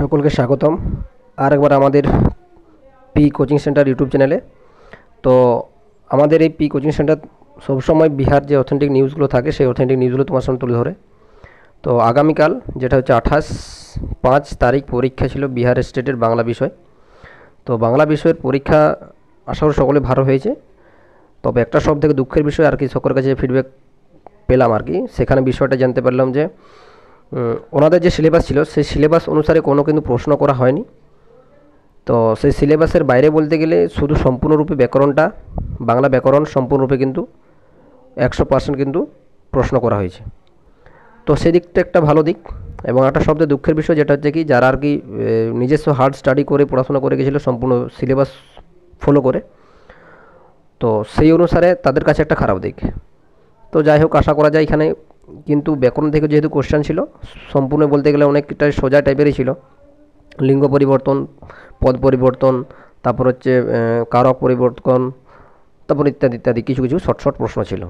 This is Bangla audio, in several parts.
সকলকে স্বাগতম আরেকবার আমাদের পি কোচিং সেন্টার ইউটিউব চ্যানেলে। তো আমাদের এই পি কোচিং সেন্টার সবসময় বিহার যে অথেন্টিক নিউজগুলো থাকে সেই অথেন্টিক নিউজগুলো তোমার সামনে তুলে ধরে। তো আগামীকাল যেটা হচ্ছে 28/5 পরীক্ষা ছিল বিহার স্টেটের বাংলা বিষয়। তো বাংলা বিষয়ের পরীক্ষা আশা করি সকলে ভালো হয়েছে। তবে একটা সব থেকে দুঃখের বিষয় আর কি, সকলের কাছে ফিডব্যাক পেলাম আর কি, সেখানে বিষয়টা জানতে পারলাম যে ওনাদের যে সিলেবাস ছিল সেই সিলেবাস অনুসারে কোনো কিন্তু প্রশ্ন করা হয়নি। তো সেই সিলেবাসের বাইরে বলতে গেলে শুধু সম্পূর্ণরূপে ব্যাকরণটা, বাংলা ব্যাকরণ সম্পূর্ণরূপে কিন্তু 100% কিন্তু প্রশ্ন করা হয়েছে। তো সেই দিকটা একটা ভালো দিক। এবং একটা সবচেয়ে দুঃখের বিষয় যেটা হচ্ছে কি, যারা আর কি নিজস্ব হার্ড স্টাডি করে পড়াশোনা করে গেছিলো সম্পূর্ণ সিলেবাস ফলো করে, তো সেই অনুসারে তাদের কাছে একটা খারাপ দিক। তো যাই হোক, আশা করা যায় এখানে কিন্তু ব্যাকরণ থেকে যেহেতু কোশ্চেন ছিল সম্পূর্ণ বলতে গেলে অনেকটা সোজা টাইপেরই ছিল। লিঙ্গ পরিবর্তন, পদ পরিবর্তন, তারপর হচ্ছে কারক পরিবর্তন, তারপর ইত্যাদি ইত্যাদি কিছু কিছু শর্ট শর্ট প্রশ্ন ছিল।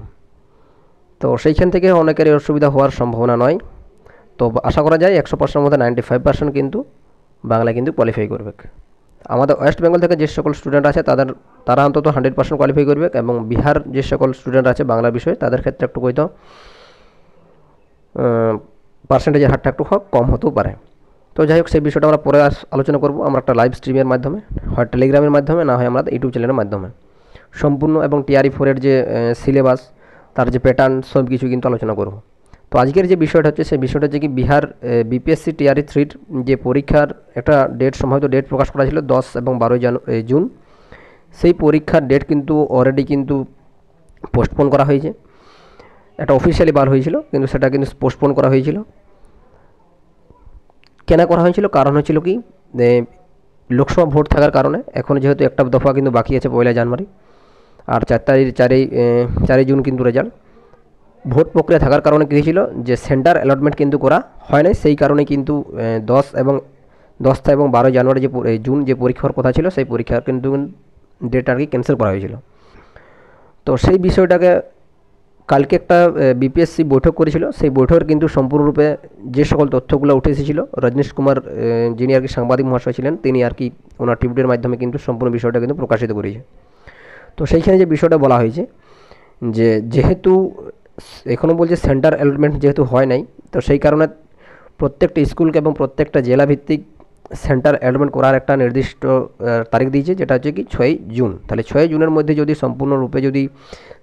তো সেইখান থেকে অনেকেরই অসুবিধা হওয়ার সম্ভাবনা নয়। তো আশা করা যায় 100%-এর মধ্যে 95% কিন্তু বাংলা কিন্তু কোয়ালিফাই করবে। আমাদের ওয়েস্ট বেঙ্গল থেকে যে সকল স্টুডেন্ট আছে তারা অন্তত 100% কোয়ালিফাই করবে। এবং বিহার যে সকল স্টুডেন্ট আছে বাংলা বিষয়ে তাদের ক্ষেত্রে একটু হয়তো পার্সেন্টেজের হারটা একটু কম হতেও পারে। তো যাই হোক, সেই বিষয়টা আমরা পরে আলোচনা করব আমরা একটা লাইভ স্ট্রিমের মাধ্যমে, হয় টেলিগ্রামের মাধ্যমে, না হয় আমরা ইউটিউব চ্যানেলের মাধ্যমে সম্পূর্ণ এবং TRE-4-এর যে সিলেবাস, তার যে প্যাটার্ন সব কিছু কিন্তু আলোচনা করব। তো আজকের যে বিষয়টা হচ্ছে সেই বিষয়টা হচ্ছে কি, বিহার BPSC TRE-3 যে পরীক্ষার একটা ডেট, সম্ভবত ডেট প্রকাশ করা ছিল 10 এবং 12 জুন। সেই পরীক্ষার ডেট কিন্তু অলরেডি কিন্তু পোস্টপোন করা হয়েছে। একটা অফিসিয়ালি বার হয়েছিল কিন্তু সেটা কিন্তু পোস্টপোন করা হয়েছিল। কেন করা হয়েছিল? কারণ হচ্ছিল কি, লোকসভা ভোট থাকার কারণে এখন যেহেতু একটা দফা কিন্তু বাকি আছে 1 জানুয়ারি, আর 4 জুন কিন্তু রেজাল্ট। ভোট প্রক্রিয়া থাকার কারণে কী হয়েছিল যে সেন্টার অ্যালটমেন্ট কিন্তু করা হয় নাই। সেই কারণে কিন্তু 10 এবং 12 জানুয়ারি যে জুন যে পরীক্ষার কথা ছিল সেই পরীক্ষার কিন্তু ডেট আর কি ক্যান্সেল করা হয়েছিল। তো সেই বিষয়টাকে কালকে একটা BPSC বৈঠক করেছিল। সেই বৈঠকের কিন্তু সম্পূর্ণরূপে যে সকল তথ্যগুলো উঠে এসেছিল, রজনীশ কুমার যিনি আর কি সাংবাদিক মহাশয় ছিলেন, তিনি আর কি ওনার টিউবের মাধ্যমে কিন্তু সম্পূর্ণ বিষয়টা কিন্তু প্রকাশিত করেছে। তো সেইখানে যে বিষয়টা বলা হয়েছে যে যেহেতু এখনও বলছে সেন্টার অ্যালটমেন্ট যেহেতু হয় নাই, তো সেই কারণে প্রত্যেকটা স্কুলকে এবং প্রত্যেকটা জেলা ভিত্তিক সেন্টার অ্যালটমেন্ট করার একটা নির্দিষ্ট তারিখ দিয়েছে, যেটা হচ্ছে কি 6 জুন। তাহলে 6 জুনের মধ্যে যদি সম্পূর্ণরূপে যদি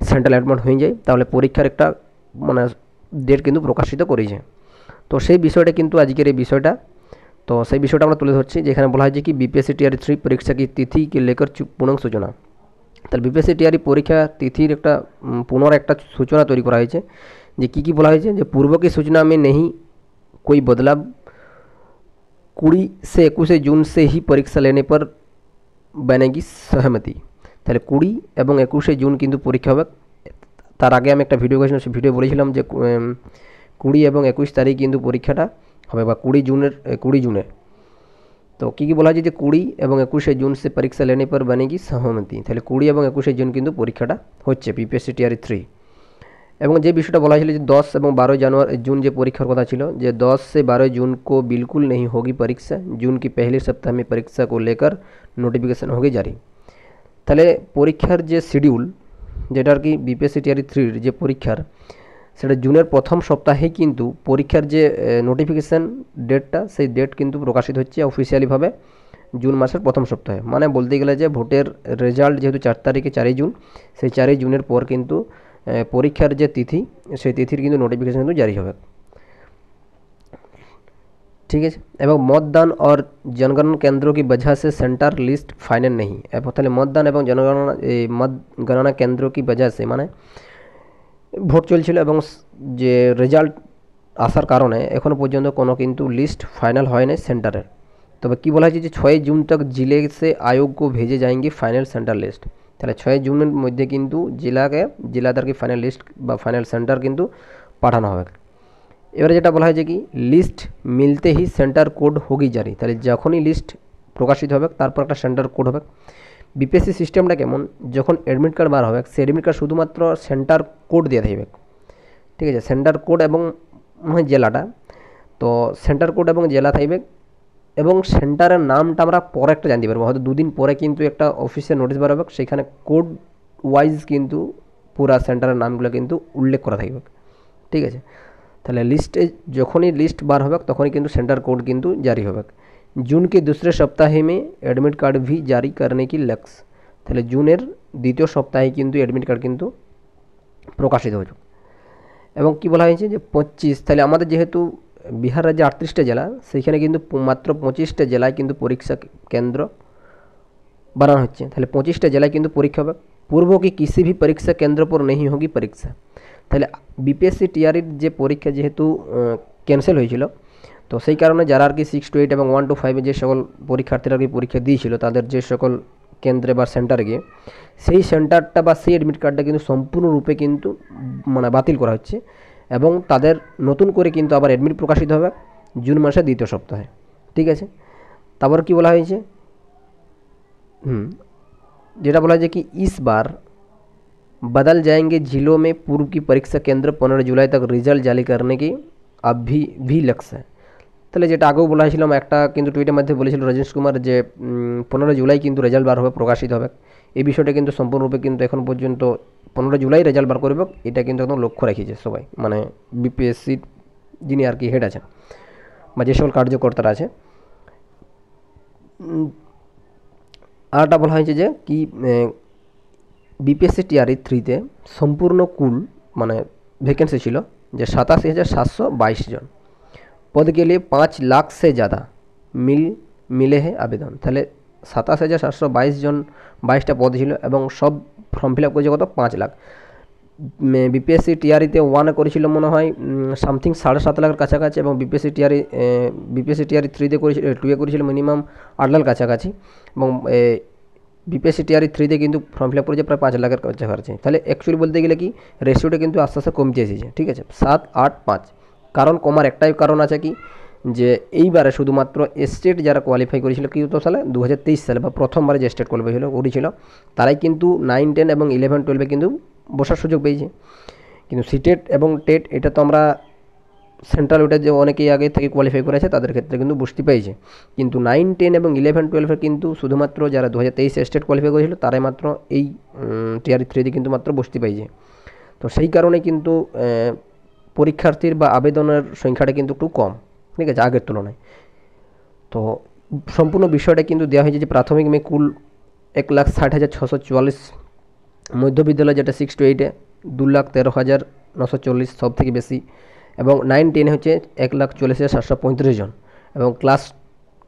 সেন্ট্রাল অ্যালটমেন্ট হয়ে যায় তাহলে পরীক্ষার একটা মানে ডেট কিন্তু প্রকাশিত করেছে। তো সেই বিষয়টা কিন্তু আজকের এই বিষয়টা, তো সেই বিষয়টা আমরা তুলে ধরছি, যেখানে বলা হয়েছে কি BPSC TRE-3 পরীক্ষা কি তিথি কে লেকর পুনঃ সূচনা। তাহলে BPSC TRE পরীক্ষা তিথির একটা পুনরায় একটা সূচনা তৈরি করা হয়েছে। যে কী বলা হয়েছে, যে পূর্ব की सूचना में नहीं कोई बदलाव, 20 से 21 जून से ही परीक्षा लेने पर बनेगी सहमति। তাহলে 20 এবং 21 জুন কিন্তু পরীক্ষা হবে। তার আগে আমি একটা ভিডিও করেছিলাম, সেই ভিডিও বলেছিলাম যে 20 এবং 21 তারিখ কিন্তু পরীক্ষাটা হবে, বা 20 জুনে। তো কী বলা হয়েছে যে 20 এবং 21 জুন সে পরীক্ষা লেনে পর বনেগি সহমতি। তাহলে 20 এবং 21 জুন কিন্তু পরীক্ষাটা হচ্ছে BPSC TRE-3। এবং যে বিষয়টা বলা হয়েছিল যে 10 এবং 12 জুন যে পরীক্ষার কথা ছিল, যে 10 से 12 जून को बिल्कुल नहीं होगी परीक्षा, जून की पहले सप्ताह में परीक्षा को लेकर নোটিফিকেশন होगी জারি। তাহলে পরীক্ষার যে শিডিউল, যেটা আর কি BPSC TRE-3 যে পরীক্ষার, সেটা জুনের প্রথম সপ্তাহেই কিন্তু পরীক্ষার যে নোটিফিকেশান ডেটটা, সেই ডেট কিন্তু প্রকাশিত হচ্ছে অফিসিয়ালিভাবে জুন মাসের প্রথম সপ্তাহে। মানে বলতে গেলে যে ভোটের রেজাল্ট যেহেতু 4 তারিখে 4 জুন, সেই 4 জুনের পর কিন্তু পরীক্ষার যে তিথি, সেই তিথির কিন্তু নোটিফিকেশান কিন্তু জারি হবে। ঠিক আছে। এবং मतदान और जनगणना केंद्रों की वजह से सेंटर लिस्ट फाइनल नहीं। তাহলে मतदान এবং मतगणना केंद्रों की वजह से মানে ভোট চলছিল এবং যে রেজাল্ট আসার কারণে এখনও পর্যন্ত কোনো কিন্তু লিস্ট ফাইনাল হয় নাই সেন্টারের। তবে কী বলা হয়েছে যে 6 জুন तक जिले से आयोग को भेजे जाएंगे फाइनल सेंटर लिस्ट। তাহলে 6 জুনের মধ্যে কিন্তু জেলাদারকে ফাইনাল লিস্ট বা ফাইনাল সেন্টার কিন্তু পাঠানো হবে। এবারে যেটা বলা হয়েছে কি, লিস্ট মিলতে হি সেন্টার কোড হোগি জারি। তাহলে যখনই লিস্ট প্রকাশিত হবে তারপর একটা সেন্টার কোড হবে। BPSC সিস্টেমটা কেমন, যখন অ্যাডমিট কার্ড বার হবে সেই অ্যাডমিট কার্ড শুধুমাত্র সেন্টার কোড দিয়ে থাকবে। ঠিক আছে, সেন্টার কোড এবং জেলাটা, তো সেন্টার কোড এবং জেলা থাকবে এবং সেন্টারের নামটা আমরা পরে একটা জানতে পারবো, হয়তো দুদিন পরে কিন্তু একটা অফিসিয়াল নোটিশ বার হবে, সেখানে কোড ওয়াইজ কিন্তু পুরা সেন্টারের নামগুলো কিন্তু উল্লেখ করা থাকবে। ঠিক আছে, তাহলে লিস্টে যখনই লিস্ট বার হবে তখনই কিন্তু सेंटर कोड কিন্তু জারি হবে। जून के दूसरे सप्ताह में एडमिट कार्ड भी जारी करने की लक्ष्य, তাহলে জুনের দ্বিতীয় সপ্তাহে কিন্তু এডমিট কার্ড কিন্তু প্রকাশিত হয়েছে। এবং কি বলা হয়েছে যে 25, তাহলে আমাদের যেহেতু বিহার রাজ্যে 38টা জেলা, সেইখানে কিন্তু মাত্র 25টা জেলায় কিন্তু পরীক্ষা কেন্দ্র বানানো হচ্ছে। তাহলে 25টা জেলায় কিন্তু পরীক্ষা হবে। पूर्व की किसी भी परीक्षा केंद्र पर नहीं होगी परीक्षा, তাহলে বিপিএসসি টিআরির যে পরীক্ষা যেহেতু ক্যান্সেল হয়েছিল, তো সেই কারণে যারা আর কি 6 to 8 এবং 1 to 5 যে সকল পরীক্ষার্থীরা আর কি পরীক্ষা দিয়েছিল তাদের যে সকল কেন্দ্রে বা সেন্টারে গিয়ে সেই সেন্টারটা বা সেই অ্যাডমিট কার্ডটা কিন্তু সম্পূর্ণরূপে কিন্তু মানে বাতিল করা হচ্ছে এবং তাদের নতুন করে কিন্তু আবার অ্যাডমিট প্রকাশিত হবে জুন মাসের দ্বিতীয় সপ্তাহে। ঠিক আছে, তারপর কি বলা হয়েছে, যেটা বলা যায় कि इस बार बदल जाएंगे जिलों में पूर्व की परीक्षा केंद्र 15 जुलाई तक रिजल्ट जारी करने की अभी भी लक्ष्य है। তাহলে যেটা আগেও বলা হয়েছিলাম, একটা কিন্তু টুইটের মধ্যে বলেছিল রাজেশ কুমার যে 15 জুলাই কিন্তু রেজাল্ট বার হবে, প্রকাশিত হবে। এই বিষয়টা কিন্তু সম্পূর্ণরূপে কিন্তু এখন পর্যন্ত 15 জুলাই রেজাল্ট বার করবে, এটা কিন্তু একদম লক্ষ্য রাখিয়েছে সবাই, মানে বিপিএসসির যিনি আর কি হেড আছেন বা যে সকল কার্যকর্তারা আছে। আরটা বলা হয়েছে যে কি বিপিএসসি টিআরই 3তে সম্পূর্ণ কুল মানে ভ্যাকেন্সি ছিল যে 87,722 জন, पद के लिए 5 लाख से ज़्यादा मिले हैं आवेदन। তাহলে 27,722 জন 22টা পদ ছিল এবং সব ফর্ম ফিল আপ করেছে কত 5 লাখ। বিপিএসসি টিআরিতে ওয়ানে করেছিল মনে হয় সামথিং 7.5 লাখের কাছাকাছি এবং বিপিএসসি টিআরি 3তে করেছিল 2 করেছিল মিনিমাম 8 লাখ কাছাকাছি এবং বিপিএসসি টিআরি 3তে কিন্তু ফর্ম ফিল আপ করেছে প্রায় 5 লাখের কাছাকাছি। তাহলে অ্যাকচুয়ালি বলতে গেলে কি রেশিওটা কিন্তু আস্তে আস্তে কমতে এসেছে। ঠিক আছে, 7, 8, 5। কারণ কমার একটাই কারণ আছে কি যে এইবারে শুধুমাত্র স্টেট যারা কোয়ালিফাই করেছিল কি তো সালে 2023 সালে বা প্রথমবারে যে স্টেট কোয়ালিফাই করেছিল তারাই কিন্তু 9, 10 এবং 11, 12-এ কিন্তু বসার সুযোগ পেয়েছে। কিন্তু সিটেট এবং টেট এটা তো আমরা সেন্ট্রাল ওটা যে অনেকেই আগে থেকে কোয়ালিফাই করেছে তাদের ক্ষেত্রে কিন্তু বুঝতে পেয়েছে, কিন্তু 9, 10 এবং 11, 12-এ কিন্তু শুধুমাত্র যারা 2023 স্টেট কোয়ালিফাই করেছিল তারাই মাত্র এই টিআরই 3তে কিন্তু মাত্র বসতে পেয়েছে। তো সেই কারণে কিন্তু পরীক্ষার্থীর বা আবেদনের সংখ্যাটা কিন্তু একটু কম, ঠিক আছে, আগের তুলনায়। তো সম্পূর্ণ বিষয়টা কিন্তু দেওয়া হয়েছে যে প্রাথমিক মে কুল 1,60,644, মধ্য বিদ্যালয় যেটা 6 to 8-এ 2,13,940 সব থেকে বেশি এবং 9, 10 হচ্ছে 1,44,735 জন এবং ক্লাস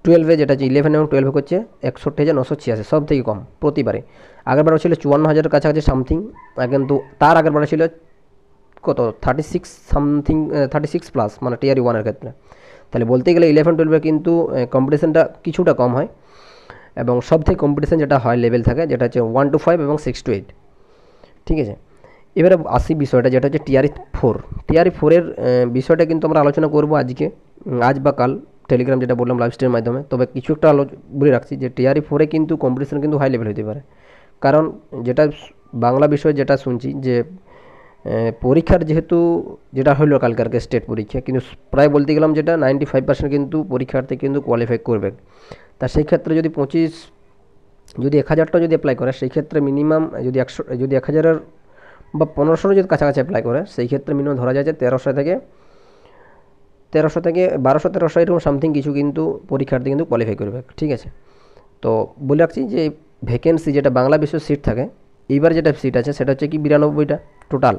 12-এ যেটা হচ্ছে 11 এবং 12 হচ্ছে 61,986 সব থেকে কম প্রতিবারে। আগেরবার ছিল 54,000-এর কাছাকাছি সামথিং, কিন্তু তার আগেরবার ছিল কত 36 সামথিং 36 প্লাস মানে টিআরই 1-এর ক্ষেত্রে। তাহলে বলতে গেলে 11, 12-এ কিন্তু কম্পিটিশানটা কিছুটা কম হয় এবং সব থেকে কম্পিটিশান যেটা হয় লেভেল থাকে যেটা হচ্ছে 1 to 5 এবং 6 to 8। ঠিক আছে, এবারে আসি বিষয়টা যেটা হচ্ছে টিআরই 4-এর বিষয়টা কিন্তু আমরা আলোচনা করব আজকে, আজ বা কাল টেলিগ্রাম যেটা বললাম লাইভ স্ট্রিমের মাধ্যমে। তবে কিছু একটা বলে রাখছি যে টিআরই 4-এ কিন্তু কম্পিটিশান কিন্তু হাই লেভেল হতে পারে, কারণ যেটা বাংলা বিষয় যেটা শুনছি যে পরীক্ষার যেহেতু যেটা হলো কালকারকে স্টেট পরীক্ষা, কিন্তু প্রায় বলতে গেলাম যেটা 95% কিন্তু পরীক্ষার্থী কিন্তু কোয়ালিফাই করবে। তা সেই ক্ষেত্রে যদি 1,000টা যদি অ্যাপ্লাই করে সেই ক্ষেত্রে মিনিমাম যদি 1,000-এর বা 1,500 যদি কাছাকাছি অ্যাপ্লাই করে সেই ক্ষেত্রে মিনিমাম ধরা যায় যে 1,300 থেকে 1,200-1,300 এরকম সামথিং কিছু কিন্তু পরীক্ষার্থী কিন্তু কোয়ালিফাই করবে। ঠিক আছে, তো বলে রাখছি যে ভ্যাকেন্সি যেটা বাংলা বিষয় সিট থাকে এইবার যেটা সিট আছে সেটা হচ্ছে কি 92টা টোটাল,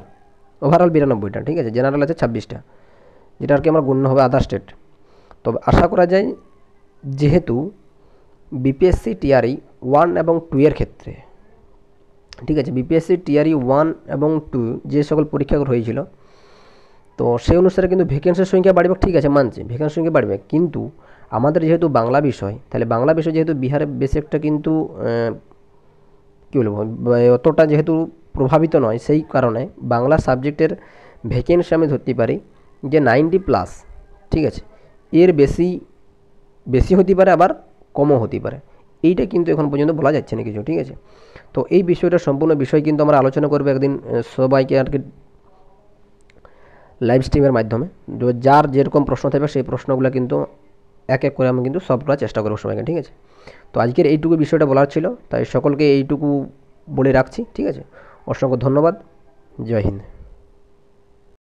ওভারঅল 92টা। ঠিক আছে, জেনারেল আছে 26টা, যেটা আর কি আমরা গণ্য হবে আদার স্টেট। তবে আশা করা যায় যেহেতু বিপিএসসি টিআরই 1 এবং 2-এর ক্ষেত্রে, ঠিক আছে, বিপিএসসি টিআরই 1 এবং 2 যে সকল পরীক্ষাগুলো হয়েছিল তো সেই অনুসারে কিন্তু ভ্যাকেন্সির সংখ্যা বাড়বে। ঠিক আছে, মানছি ভ্যাকেন্সির সংখ্যা বাড়বে, কিন্তু আমাদের যেহেতু বাংলা বিষয়, তাহলে বাংলা বিষয় যেহেতু বিহারে বেশ একটা কিন্তু কী বলবো অতটা যেহেতু প্রভাবিত নয়, সেই কারণে বাংলা সাবজেক্টের ভ্যাকেন্সি আমি ধরতে পারি যে 90+। ঠিক আছে, এর বেশি হতে পারে আবার কমও হতে পারে, এইটা কিন্তু এখন পর্যন্ত বলা যাচ্ছে না কিছু। ঠিক আছে, তো এই বিষয়টা সম্পূর্ণ বিষয় কিন্তু আমরা আলোচনা করবো একদিন সবাইকে আর কি লাইভ স্ট্রিমের মাধ্যমে, যার যেরকম প্রশ্ন থাকবে সেই প্রশ্নগুলো কিন্তু এক এক করে আমি কিন্তু সলভ করার চেষ্টা করবো সবাইকে, ঠিক আছে। তো আজকের এইটুকু বিষয়টা বলার ছিল, তাই সকলকে এইটুকু বলে রাখছি, ঠিক আছে। অসংখ্য ধন্যবাদ। জয় হিন্দ।